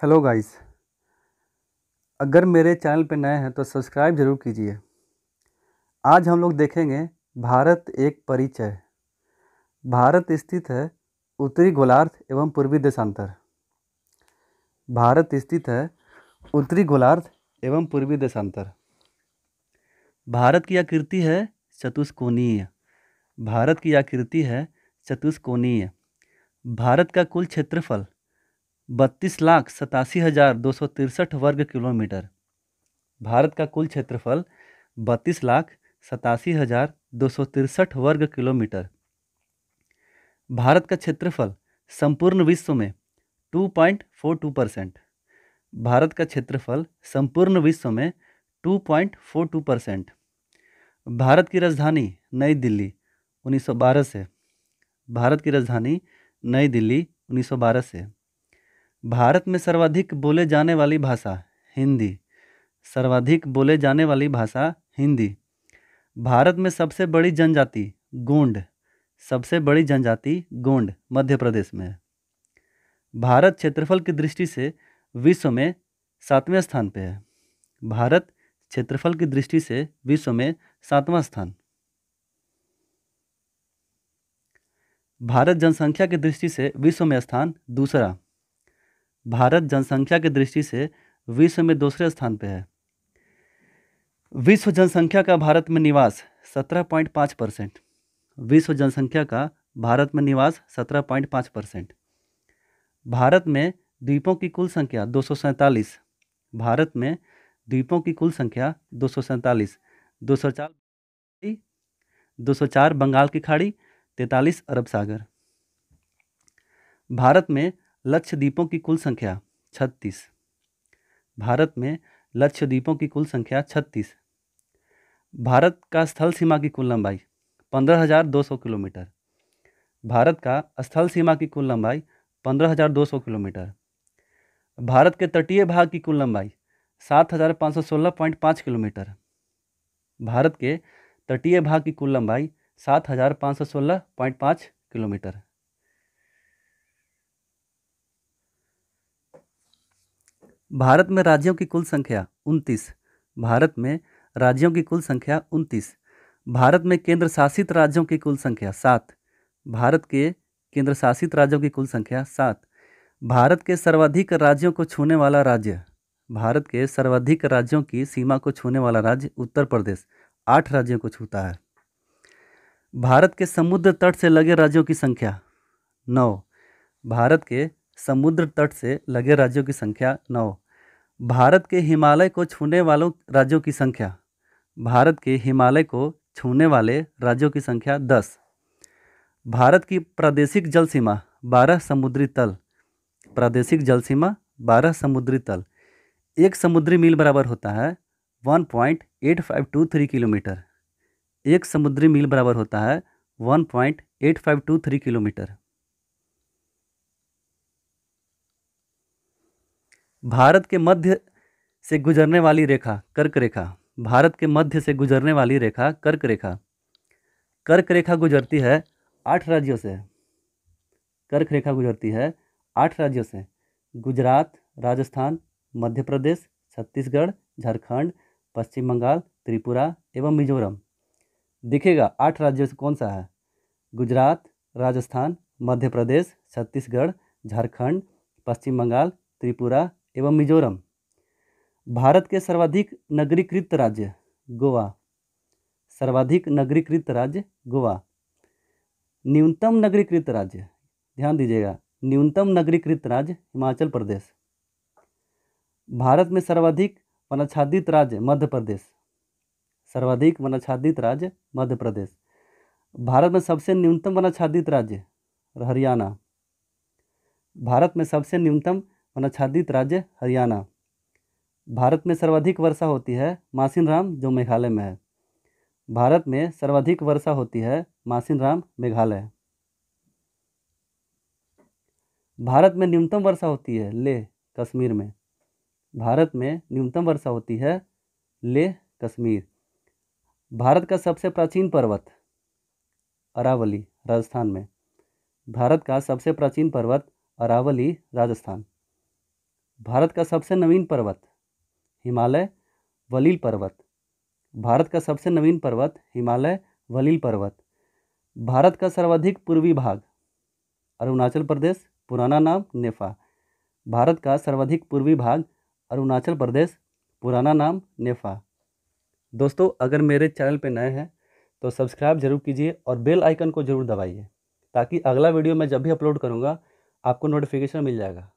Hello guys. अगर मेरे channel पे नए हैं तो सब्सक्राइब ज़रूर कीजिए। आज हम लोग देखेंगे भारत एक परिचय। भारत स्थित है उत्तरी गोलार्ध एवं पूर्वी देशांतर। भारत स्थित है उत्तरी गोलार्ध एवं पूर्वी देशांतर। भारत की आकृति है चतुष्कोणीय। भारत की आकृति है चतुष्कोणीय। भारत का कुल क्षेत्रफल 32,87,263 वर्ग किलोमीटर। भारत का कुल क्षेत्रफल 32,87,263 वर्ग किलोमीटर। भारत का क्षेत्रफल संपूर्ण विश्व में 2.42%। भारत का क्षेत्रफल संपूर्ण विश्व में 2.42%। भारत की राजधानी नई दिल्ली 1912 से। भारत की राजधानी नई दिल्ली 1912 से। भारत में सर्वाधिक बोले जाने वाली भाषा हिंदी। सर्वाधिक बोले जाने वाली भाषा हिंदी। भारत में सबसे बड़ी जनजाति गोंड। सबसे बड़ी जनजाति गोंड मध्य प्रदेश में है। भारत क्षेत्रफल की दृष्टि से विश्व में 7वें स्थान पे है। भारत क्षेत्रफल की दृष्टि से विश्व में 7वां स्थान। भारत जनसंख्या की दृष्टि से विश्व में स्थान दूसरा। भारत जनसंख्या की दृष्टि से विश्व में दूसरे स्थान पे है। विश्व जनसंख्या का भारत में निवास 17.5%। विश्व जनसंख्या का भारत में निवास 17.5%। भारत में द्वीपों की कुल संख्या 247। भारत में द्वीपों की कुल संख्या 247। 204 बंगाल की खाड़ी, 43 अरब सागर। भारत में लक्षद्वीपों की कुल संख्या 36। भारत में लक्षद्वीपों की कुल संख्या 36। भारत का स्थल सीमा की कुल लंबाई 15,200 किलोमीटर। भारत का स्थल सीमा की कुल लंबाई 15,200 किलोमीटर। भारत के तटीय भाग की कुल लंबाई 7,516.5 किलोमीटर। भारत के तटीय भाग की कुल लंबाई 7,516.5 किलोमीटर। भारत में राज्यों की कुल संख्या 29। भारत में राज्यों की कुल संख्या 29। भारत में केंद्र शासित राज्यों की कुल संख्या 7। भारत के केंद्र शासित राज्यों की कुल संख्या 7। भारत के सर्वाधिक राज्यों को छूने वाला राज्य। भारत के सर्वाधिक राज्यों की सीमा को छूने वाला राज्य उत्तर प्रदेश 8 राज्यों को छूता है। भारत के समुद्र तट से लगे राज्यों की संख्या 9। भारत के समुद्र तट से लगे राज्यों की संख्या 9। भारत के हिमालय को छूने वालों राज्यों की संख्या। भारत के हिमालय को छूने वाले राज्यों की संख्या 10। भारत की प्रादेशिक जल सीमा 12 समुद्री तल। प्रादेशिक जल सीमा 12 समुद्री तल। एक समुद्री मील बराबर होता है 1.8523 किलोमीटर। एक समुद्री मील बराबर होता है 1.8523 किलोमीटर। भारत के मध्य से गुजरने वाली रेखा कर्क रेखा। भारत के मध्य से गुजरने वाली रेखा कर्क रेखा। कर्क रेखा गुजरती है 8 राज्यों से। कर्क रेखा गुजरती है 8 राज्यों से। गुजरात, राजस्थान, मध्य प्रदेश, छत्तीसगढ़, झारखंड, पश्चिम बंगाल, त्रिपुरा एवं मिजोरम। दिखेगा 8 राज्यों से कौन सा है? गुजरात, राजस्थान, मध्य प्रदेश, छत्तीसगढ़, झारखंड, पश्चिम बंगाल, त्रिपुरा एवं मिजोरम। भारत के सर्वाधिक नगरीकृत राज्य गोवा। सर्वाधिक नगरीकृत राज्य गोवा। न्यूनतम नगरीकृत राज्य, ध्यान दीजिएगा, न्यूनतम नगरीकृत राज्य हिमाचल प्रदेश। भारत में सर्वाधिक वनाच्छादित राज्य मध्य प्रदेश। सर्वाधिक वनाच्छादित राज्य मध्य प्रदेश। भारत में सबसे न्यूनतम वनाच्छादित राज्य हरियाणा। भारत में सबसे न्यूनतम वनाच्छादित राज्य हरियाणा। भारत में सर्वाधिक वर्षा होती है मासिनराम, जो मेघालय में है। भारत में सर्वाधिक वर्षा होती है मासिनराम, मेघालय। भारत में न्यूनतम वर्षा होती है लेह, कश्मीर में। भारत में न्यूनतम वर्षा होती है लेह, कश्मीर। भारत का सबसे प्राचीन पर्वत अरावली, राजस्थान में। भारत का सबसे प्राचीन पर्वत अरावली, राजस्थान। भारत का सबसे नवीन पर्वत हिमालय वलील पर्वत। भारत का सबसे नवीन पर्वत हिमालय वलील पर्वत। भारत का सर्वाधिक पूर्वी भाग अरुणाचल प्रदेश, पुराना नाम नेफा। भारत का सर्वाधिक पूर्वी भाग अरुणाचल प्रदेश, पुराना नाम नेफा। दोस्तों, अगर मेरे चैनल पे नए हैं तो सब्सक्राइब जरूर कीजिए और बेल आइकन को जरूर दबाइए, ताकि अगला वीडियो मैं जब भी अपलोड करूँगा आपको नोटिफिकेशन मिल जाएगा।